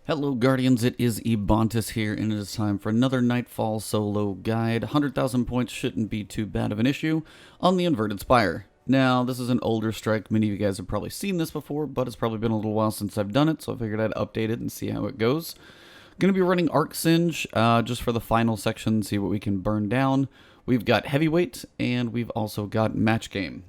Hello Guardians, it is Ebontis here, and it is time for another Nightfall solo guide. 100,000 points shouldn't be too bad of an issue on the Inverted Spire. Now, this is an older strike, many of you guys have probably seen this before, but it's probably been a little while since I've done it, so I figured I'd update it and see how it goes. Going to be running Arc Singe, just for the final section, see what we can burn down. We've got Heavyweight, and we've also got Match Game.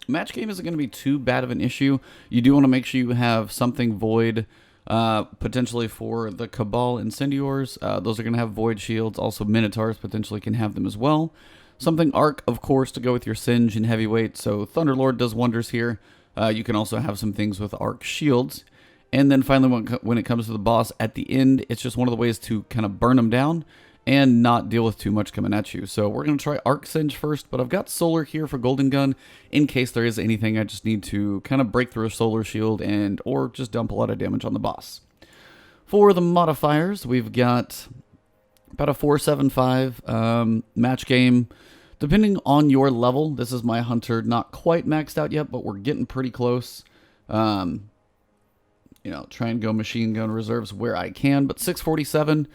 Match Game isn't going to be too bad of an issue. You do want to make sure you have something Void, potentially for the Cabal Incendiors. Those are going to have Void Shields. Also, Minotaurs potentially can have them as well. Something Arc, of course, to go with your Singe and Heavyweight. So Thunderlord does wonders here. You can also have some things with Arc Shields. And then finally, when it comes to the boss at the end, it's just one of the ways to kind of burn them down and not deal with too much coming at you. So we're going to try Arc Singe first, but I've got Solar here for Golden Gun in case there is anything I just need to kind of break through a Solar Shield or just dump a lot of damage on the boss. For the modifiers, we've got about a 475 match game. Depending on your level, this is my Hunter, not quite maxed out yet, but we're getting pretty close. Try and go machine gun reserves where I can, but 647.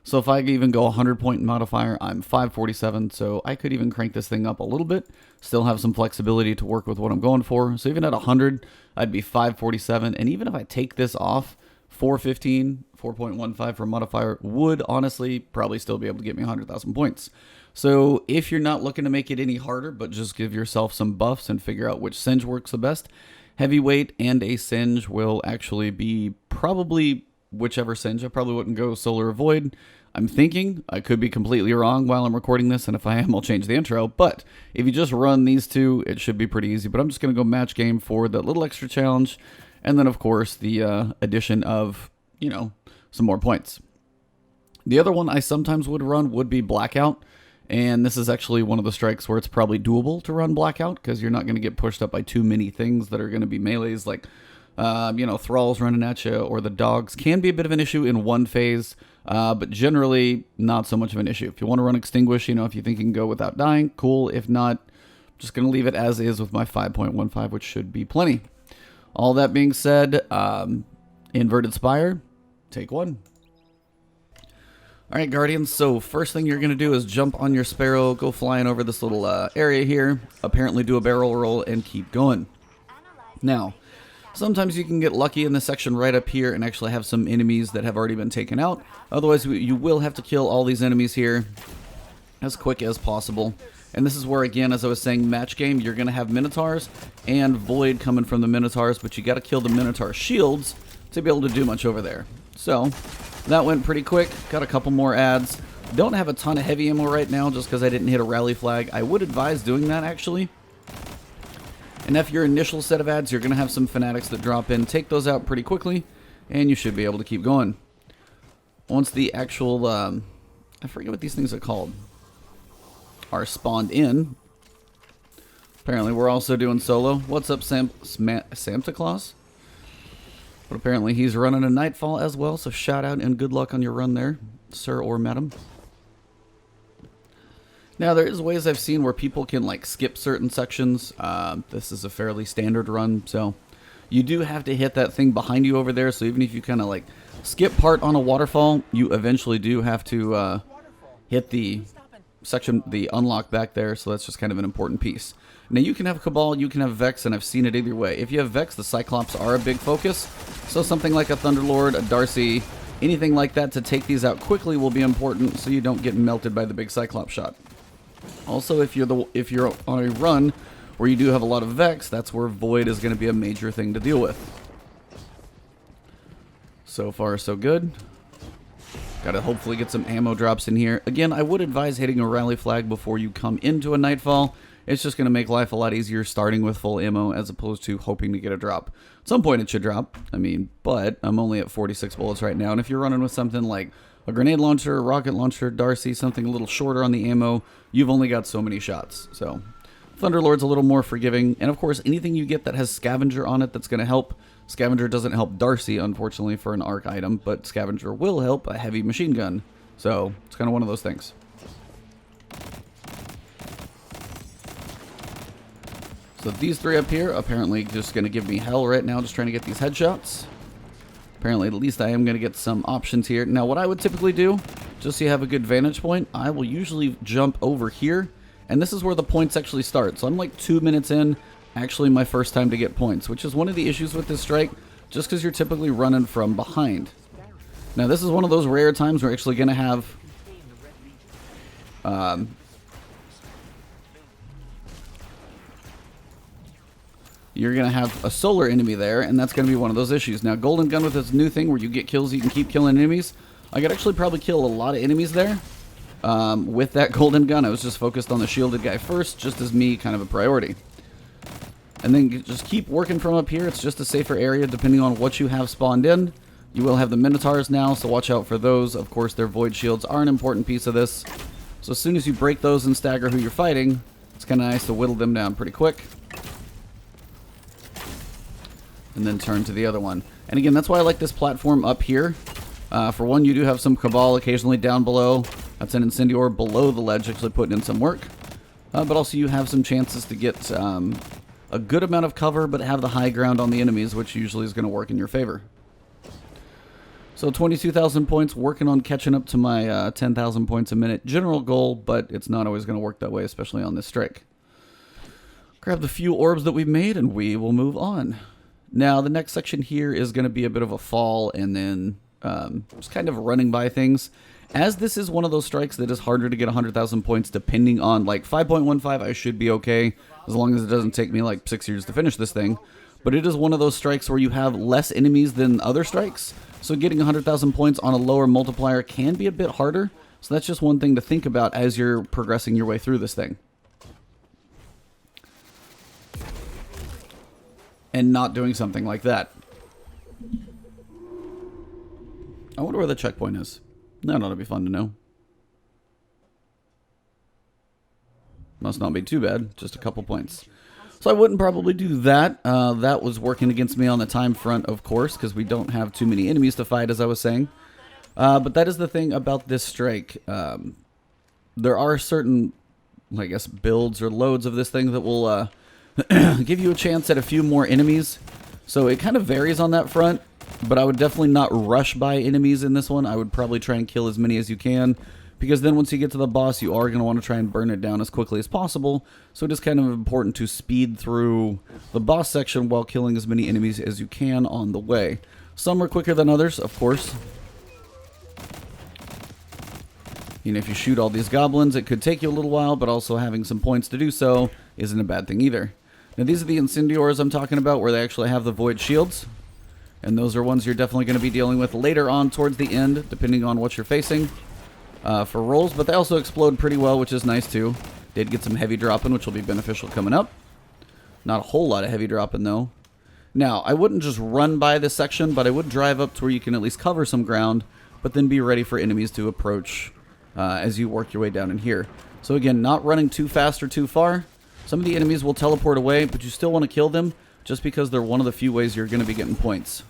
So if I even go 100 point modifier, I'm 547, so I could even crank this thing up a little bit, still have some flexibility to work with what I'm going for. So even at 100, I'd be 547, and even if I take this off, 415, 4.15 for modifier would honestly probably still be able to get me 100,000 points. So if you're not looking to make it any harder, but just give yourself some buffs and figure out which Singe works the best, Heavyweight and a Singe will actually be probably whichever Singe. I probably wouldn't go Solar or Void. I'm thinking, I could be completely wrong while I'm recording this, and if I am, I'll change the intro. But if you just run these two, it should be pretty easy. But I'm just going to go Match Game for the little extra challenge, and then, of course, the addition of, some more points. The other one I sometimes would run would be Blackout, and this is actually one of the strikes where it's probably doable to run Blackout, because you're not going to get pushed up by too many things that are going to be melees, like thralls running at you, or the dogs can be a bit of an issue in one phase, but generally not so much of an issue. If you want to run Extinguish, if you think you can go without dying, cool. If not, just going to leave it as is with my 5.15, which should be plenty. All that being said, Inverted Spire, take one. Alright, Guardians, so first thing you're going to do is jump on your Sparrow, go flying over this little area here, apparently do a barrel roll, and keep going. Now, sometimes you can get lucky in this section right up here and actually have some enemies that have already been taken out. Otherwise, you will have to kill all these enemies here as quick as possible. And this is where, again, as I was saying, Match Game, you're going to have Minotaurs and Void coming from the Minotaurs, but you got to kill the Minotaur shields to be able to do much over there. So, that went pretty quick. Got a couple more adds. Don't have a ton of heavy ammo right now just because I didn't hit a rally flag. I would advise doing that, actually. And if your initial set of ads, you're going to have some fanatics that drop in. Take those out pretty quickly, and you should be able to keep going. Once the actual, I forget what these things are called, are spawned in. Apparently, we're also doing solo. What's up, Santa Claus? But apparently, he's running a Nightfall as well, so shout out and good luck on your run there, sir or madam. Now, there is ways I've seen where people can, skip certain sections. This is a fairly standard run, so you do have to hit that thing behind you over there. So even if you kind of, skip part on a waterfall, you eventually do have to hit the section, the unlock back there. So that's just kind of an important piece. Now, you can have Cabal, you can have Vex, and I've seen it either way. If you have Vex, the Cyclops are a big focus. So something like a Thunderlord, a Darcy, anything like that to take these out quickly will be important so you don't get melted by the big Cyclops shot. Also, if you're on a run where you do have a lot of Vex, that's where Void is going to be a major thing to deal with. So far, so good. Got to hopefully get some ammo drops in here. Again, I would advise hitting a rally flag before you come into a Nightfall. It's just going to make life a lot easier starting with full ammo as opposed to hoping to get a drop. At some point it should drop, but I'm only at 46 bullets right now. And if you're running with something like a grenade launcher, a rocket launcher, Darcy, something a little shorter on the ammo, you've only got so many shots. So Thunderlord's a little more forgiving. And of course, anything you get that has Scavenger on it that's going to help. Scavenger doesn't help Darcy, unfortunately, for an arc item, but Scavenger will help a heavy machine gun. So it's kind of one of those things. So these three up here, apparently just going to give me hell right now, just trying to get these headshots. Apparently, at least I am going to get some options here. Now, what I would typically do, just so you have a good vantage point, I will usually jump over here. And this is where the points actually start. So I'm like 2 minutes in, actually my first time to get points, which is one of the issues with this strike, just because you're typically running from behind. Now, this is one of those rare times we're actually going to have... you're going to have a solar enemy there, and that's going to be one of those issues. Now, Golden Gun with this new thing where you get kills, you can keep killing enemies. I could actually probably kill a lot of enemies there with that Golden Gun. I was just focused on the shielded guy first, just as me kind of a priority. And then just keep working from up here. It's just a safer area depending on what you have spawned in. You will have the Minotaurs now, so watch out for those. Of course, their Void Shields are an important piece of this. So as soon as you break those and stagger who you're fighting, it's kind of nice to whittle them down pretty quick. And then turn to the other one. And again, that's why I like this platform up here. For one, you do have some Cabal occasionally down below. That's an Incendior below the ledge, actually putting in some work. But also you have some chances to get a good amount of cover, but have the high ground on the enemies, which usually is going to work in your favor. So 22,000 points, working on catching up to my 10,000 points a minute general goal, but it's not always going to work that way, especially on this strike. Grab the few orbs that we've made, and we will move on. Now, the next section here is going to be a bit of a fall, and then just kind of running by things. As this is one of those strikes that is harder to get 100,000 points, depending on, like, 5.15, I should be okay, as long as it doesn't take me, like, 6 years to finish this thing. But it is one of those strikes where you have less enemies than other strikes, so getting 100,000 points on a lower multiplier can be a bit harder. So that's just one thing to think about as you're progressing your way through this thing. And not doing something like that. I wonder where the checkpoint is. That ought to be fun to know. Must not be too bad, just a couple points. So I wouldn't probably do that. That was working against me on the time front, of course, because we don't have too many enemies to fight, as I was saying. But that is the thing about this strike. There are certain, I guess, builds or loads of this thing that will give you a chance at a few more enemies. So it kind of varies on that front, but I would definitely not rush by enemies in this one. I would probably try and kill as many as you can, because then once you get to the boss, you are going to want to try and burn it down as quickly as possible. So it is kind of important to speed through the boss section while killing as many enemies as you can on the way. Some are quicker than others, of course. You know, if you shoot all these goblins, it could take you a little while, but also having some points to do so isn't a bad thing either. Now, these are the Incendiors I'm talking about, where they actually have the Void Shields. And those are ones you're definitely going to be dealing with later on towards the end, depending on what you're facing for rolls. But they also explode pretty well, which is nice too. Did get some heavy dropping, which will be beneficial coming up. Not a whole lot of heavy dropping, though. Now, I wouldn't just run by this section, but I would drive up to where you can at least cover some ground, but then be ready for enemies to approach as you work your way down in here. So again, not running too fast or too far. Some of the enemies will teleport away, but you still want to kill them, just because they're one of the few ways you're going to be getting points.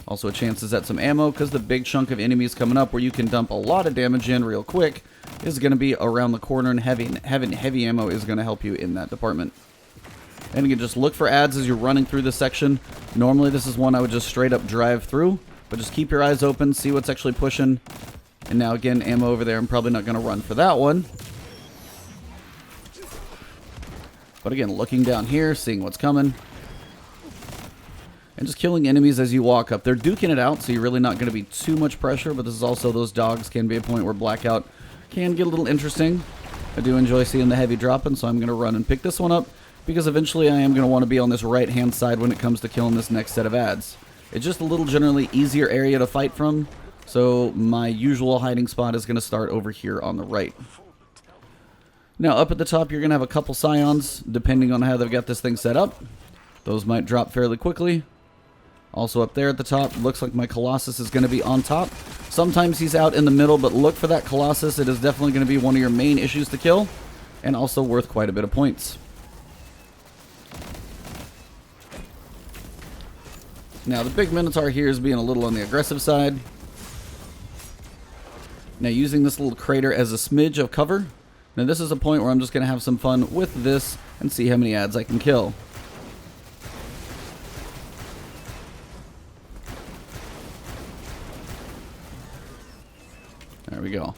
Also a chance is at some ammo, because the big chunk of enemies coming up where you can dump a lot of damage in real quick is going to be around the corner, and having heavy ammo is going to help you in that department. And again, just look for ads as you're running through this section. Normally this is one I would just straight up drive through, but just keep your eyes open, see what's actually pushing. And now again, ammo over there, I'm probably not going to run for that one. But again, looking down here, seeing what's coming. And just killing enemies as you walk up. They're duking it out, so you're really not going to be too much pressure, but this is also, those dogs can be a point where Blackout can get a little interesting. I do enjoy seeing the heavy dropping, so I'm going to run and pick this one up, because eventually I am going to want to be on this right-hand side when it comes to killing this next set of ads. It's just a little generally easier area to fight from, so my usual hiding spot is going to start over here on the right. Now, up at the top, you're going to have a couple Scions, depending on how they've got this thing set up. Those might drop fairly quickly. Also up there at the top, looks like my Colossus is going to be on top. Sometimes he's out in the middle, but look for that Colossus. It is definitely going to be one of your main issues to kill, and also worth quite a bit of points. Now, the big Minotaur here is being a little on the aggressive side. Now, using this little crater as a smidge of cover. Now, this is a point where I'm just going to have some fun with this and see how many ads I can kill. we go.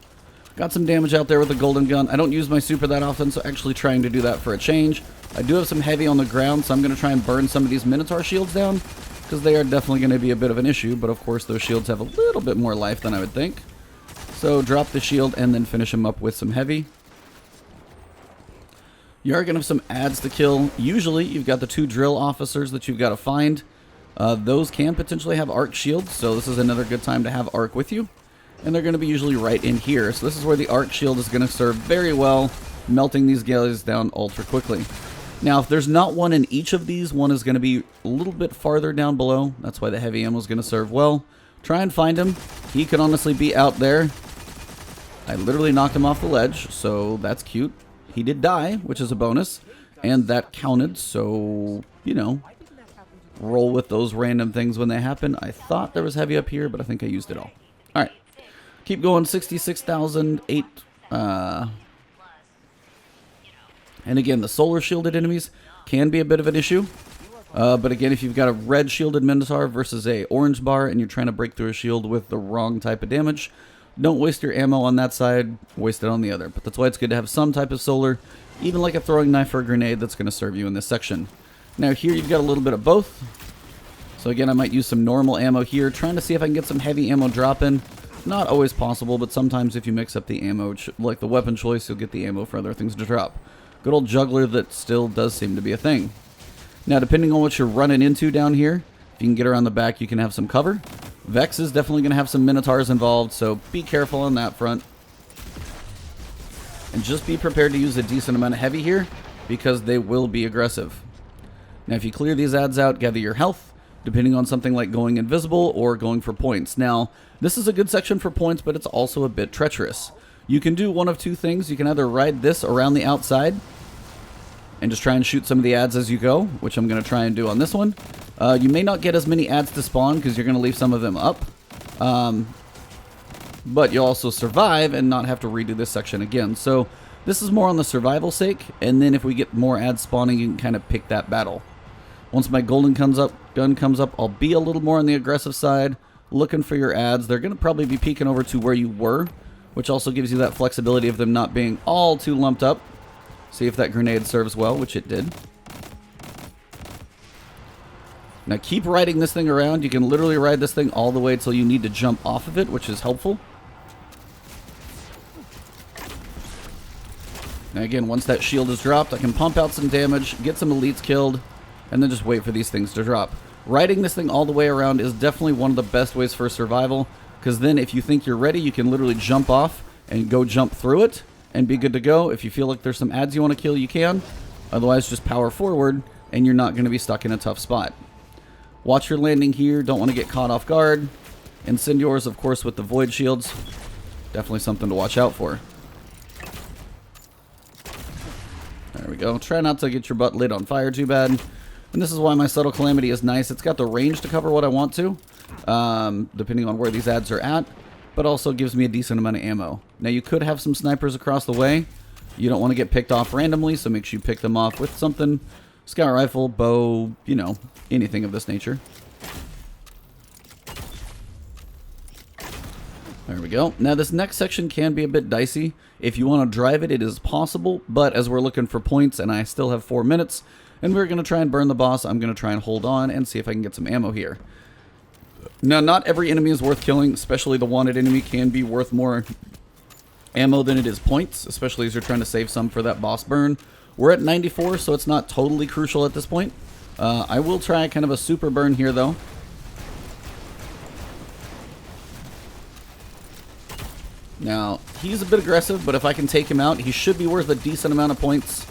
Got some damage out there with the golden gun. I don't use my super that often, so actually trying to do that for a change. I do have some heavy on the ground, so I'm going to try and burn some of these Minotaur shields down, because they are definitely going to be a bit of an issue, but of course those shields have a little bit more life than I would think. So drop the shield and then finish him up with some heavy. You are going to have some adds to kill. Usually you've got the 2 drill officers that you've got to find. Those can potentially have arc shields, so this is another good time to have arc with you. And they're going to be usually right in here. So this is where the arc shield is going to serve very well, melting these guys down ultra quickly. Now, if there's not one in each of these, one is going to be a little bit farther down below. That's why the heavy ammo is going to serve well. Try and find him. He could honestly be out there. I literally knocked him off the ledge, so that's cute. He did die, which is a bonus, and that counted, so, you know, roll with those random things when they happen. I thought there was heavy up here, but I think I used it all. Alright. Keep going, 66,008. And again, the solar shielded enemies can be a bit of an issue. But again, if you've got a red shielded Minotaur versus a orange bar and you're trying to break through a shield with the wrong type of damage, don't waste your ammo on that side, waste it on the other. But that's why it's good to have some type of solar, even like a throwing knife or a grenade that's going to serve you in this section. Now here you've got a little bit of both. So again, I might use some normal ammo here, trying to see if I can get some heavy ammo drop in. Not always possible, but sometimes if you mix up the ammo, like the weapon choice, you'll get the ammo for other things to drop. Good old juggler that still does seem to be a thing. Now, depending on what you're running into down here, if you can get around the back, you can have some cover. Vex is definitely going to have some Minotaurs involved, so be careful on that front. And just be prepared to use a decent amount of heavy here, because they will be aggressive. Now, if you clear these adds out, gather your health, depending on something like going invisible or going for points. Now, this is a good section for points, but it's also a bit treacherous. You can do one of two things. You can either ride this around the outside and just try and shoot some of the adds as you go, which I'm going to try and do on this one. You may not get as many adds to spawn because you're going to leave some of them up. But you'll also survive and not have to redo this section again. So this is more on the survival sake, and then if we get more adds spawning, you can kind of pick that battle. Once my golden gun comes up, I'll be a little more on the aggressive side, looking for your adds. They're going to probably be peeking over to where you were, which also gives you that flexibility of them not being all too lumped up. See if that grenade serves well, which it did. Now keep riding this thing around. You can literally ride this thing all the way until you need to jump off of it, which is helpful. Now again, once that shield is dropped, I can pump out some damage, get some elites killed, and then just wait for these things to drop. Riding this thing all the way around is definitely one of the best ways for survival, because then if you think you're ready, you can literally jump off and go jump through it and be good to go. If you feel like there's some adds you want to kill, you can. Otherwise, just power forward, and you're not going to be stuck in a tough spot. Watch your landing here. Don't want to get caught off guard. Incendiors, of course, with the void shields. Definitely something to watch out for. There we go. Try not to get your butt lit on fire too bad. And this is why my Subtle Calamity is nice. It's got the range to cover what I want to, depending on where these adds are at, but also gives me a decent amount of ammo. Now, you could have some snipers across the way. You don't want to get picked off randomly, so make sure you pick them off with something. Scout rifle, bow, you know, anything of this nature. There we go. Now, this next section can be a bit dicey. If you want to drive it, it is possible, but as we're looking for points, and I still have 4 minutes, and we're going to try and burn the boss, I'm going to try and hold on and see if I can get some ammo here. Now, not every enemy is worth killing, especially the wanted enemy can be worth more ammo than it is points, especially as you're trying to save some for that boss burn. We're at 94, so it's not totally crucial at this point. I will try kind of a super burn here, though. Now, he's a bit aggressive, but if I can take him out, he should be worth a decent amount of points.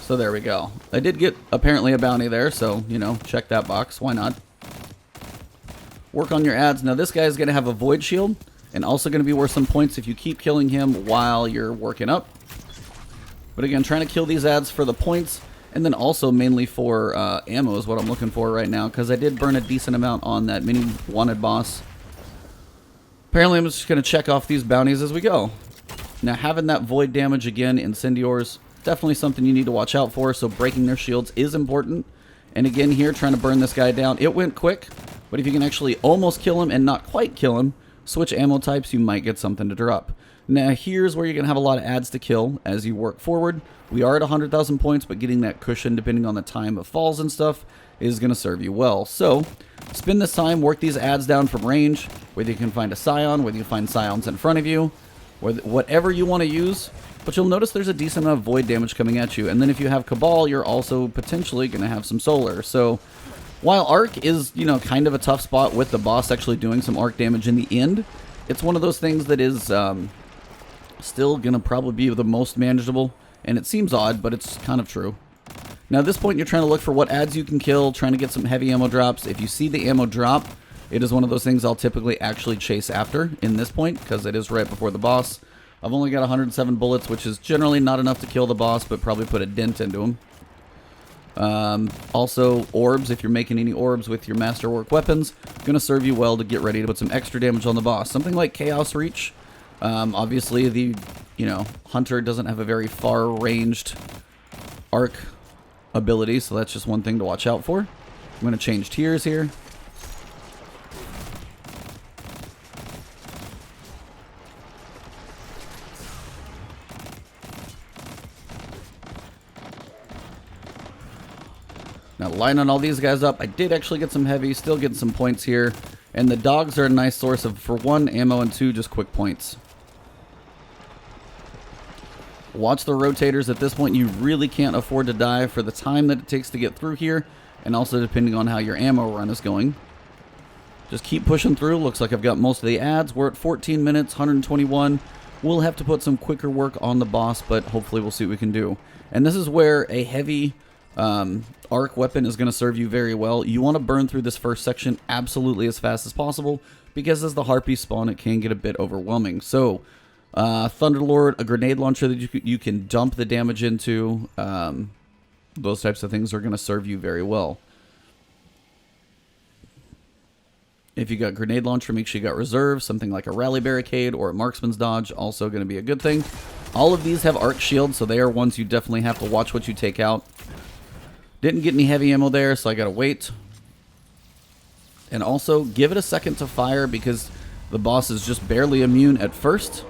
So there we go. I did get, apparently, a bounty there, so, you know, check that box. Why not? Work on your adds. Now, this guy is going to have a void shield, and also going to be worth some points if you keep killing him while you're working up. But again, trying to kill these adds for the points, and then also mainly for ammo is what I'm looking for right now, because I did burn a decent amount on that mini wanted boss. Apparently, I'm just going to check off these bounties as we go. Now, having that void damage again, Incendiors, definitely something you need to watch out for, so breaking their shields is important. And again here, trying to burn this guy down. It went quick, but if you can actually almost kill him and not quite kill him, switch ammo types, you might get something to drop. Now here's where you're going to have a lot of ads to kill as you work forward. We are at 100,000 points, but getting that cushion depending on the time of falls and stuff is going to serve you well. So spend this time, work these ads down from range, whether you can find a Scion, whether you find Scions in front of you, whatever you want to use. But you'll notice there's a decent amount of void damage coming at you. And then if you have Cabal, you're also potentially going to have some Solar. So while Arc is, you know, kind of a tough spot with the boss actually doing some Arc damage in the end, it's one of those things that is still going to probably be the most manageable. And it seems odd, but it's kind of true. Now at this point, you're trying to look for what ads you can kill, trying to get some heavy ammo drops. If you see the ammo drop, it is one of those things I'll typically actually chase after in this point, because it is right before the boss. I've only got 107 bullets, which is generally not enough to kill the boss, but probably put a dent into him. Also, orbs, if you're making any orbs with your masterwork weapons, going to serve you well to get ready to put some extra damage on the boss. Something like Chaos Reach. Obviously, the Hunter doesn't have a very far-ranged arc ability, so that's just one thing to watch out for. I'm going to change tiers here. Now, lining all these guys up, I did actually get some heavy, still getting some points here. And the dogs are a nice source of, for one, ammo, and two, just quick points. Watch the rotators. At this point, you really can't afford to die for the time that it takes to get through here, and also depending on how your ammo run is going. Just keep pushing through. Looks like I've got most of the ads. We're at 14 minutes, 121. We'll have to put some quicker work on the boss, but hopefully we'll see what we can do. And this is where a heavy arc weapon is going to serve you very well. You want to burn through this first section absolutely as fast as possible, because as the harpies spawn, it can get a bit overwhelming. So Thunderlord, a grenade launcher that you can dump the damage into, those types of things are going to serve you very well. If you got grenade launcher, make sure you got reserve. Something like a rally barricade or a marksman's dodge, also going to be a good thing. All of these have arc shields, so they are ones you definitely have to watch what you take out. Didn't get any heavy ammo there, so I gotta wait. And also, give it a second to fire, because the boss is just barely immune at first.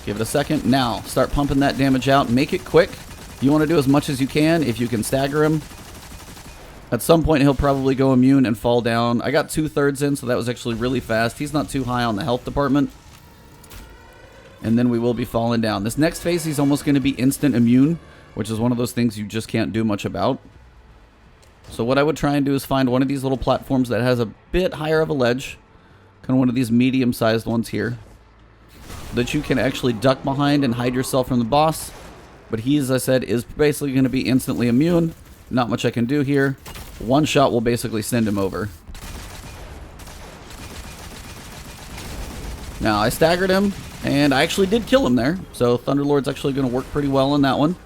Give it a second. Now, start pumping that damage out. Make it quick. You want to do as much as you can if you can stagger him. At some point, he'll probably go immune and fall down. I got 2/3 in, so that was actually really fast. He's not too high on the health department. And then we will be falling down. This next phase, he's almost going to be instant immune, which is one of those things you just can't do much about. So what I would try and do is find one of these little platforms that has a bit higher of a ledge, kind of one of these medium-sized ones here, that you can actually duck behind and hide yourself from the boss. But he, as I said, is basically going to be instantly immune. Not much I can do here. One shot will basically send him over. Now, I staggered him, and I actually did kill him there. So Thunderlord's actually going to work pretty well on that one.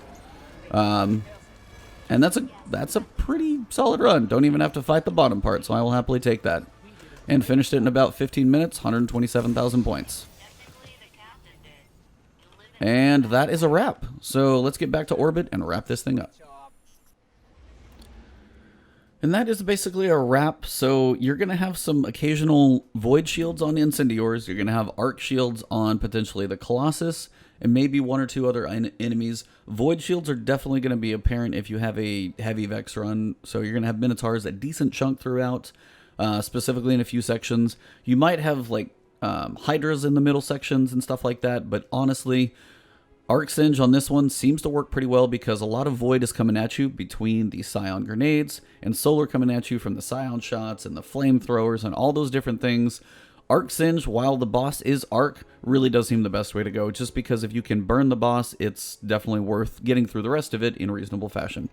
And that's a pretty solid run. Don't even have to fight the bottom part, so I will happily take that. And finished it in about 15 minutes, 127,000 points. And that is a wrap. So let's get back to orbit and wrap this thing up. And that is basically a wrap. So you're going to have some occasional void shields on Incendiors. You're going to have arc shields on potentially the Colossus, and maybe one or two other enemies. Void shields are definitely going to be apparent if you have a heavy Vex run. So you're going to have Minotaurs a decent chunk throughout, specifically in a few sections. You might have like Hydras in the middle sections and stuff like that, but honestly, Arc Singe on this one seems to work pretty well, because a lot of void is coming at you between the Scion grenades, and Solar coming at you from the Scion shots and the flamethrowers and all those different things. Arc Singe, while the boss is Arc, really does seem the best way to go, just because if you can burn the boss, it's definitely worth getting through the rest of it in reasonable fashion.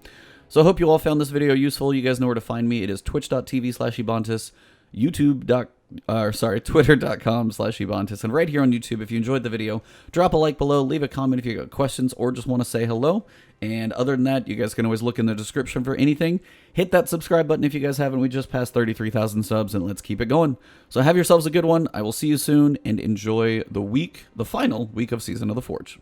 So I hope you all found this video useful. You guys know where to find me. It is twitch.tv/Ebontis, twitter.com/Ebontis, and right here on YouTube. If you enjoyed the video, drop a like below, leave a comment if you got questions or just want to say hello. And other than that, you guys can always look in the description for anything. Hit that subscribe button if you guys haven't. We just passed 33,000 subs, and let's keep it going. So have yourselves a good one. I will see you soon, and enjoy the final week of Season of the Forge.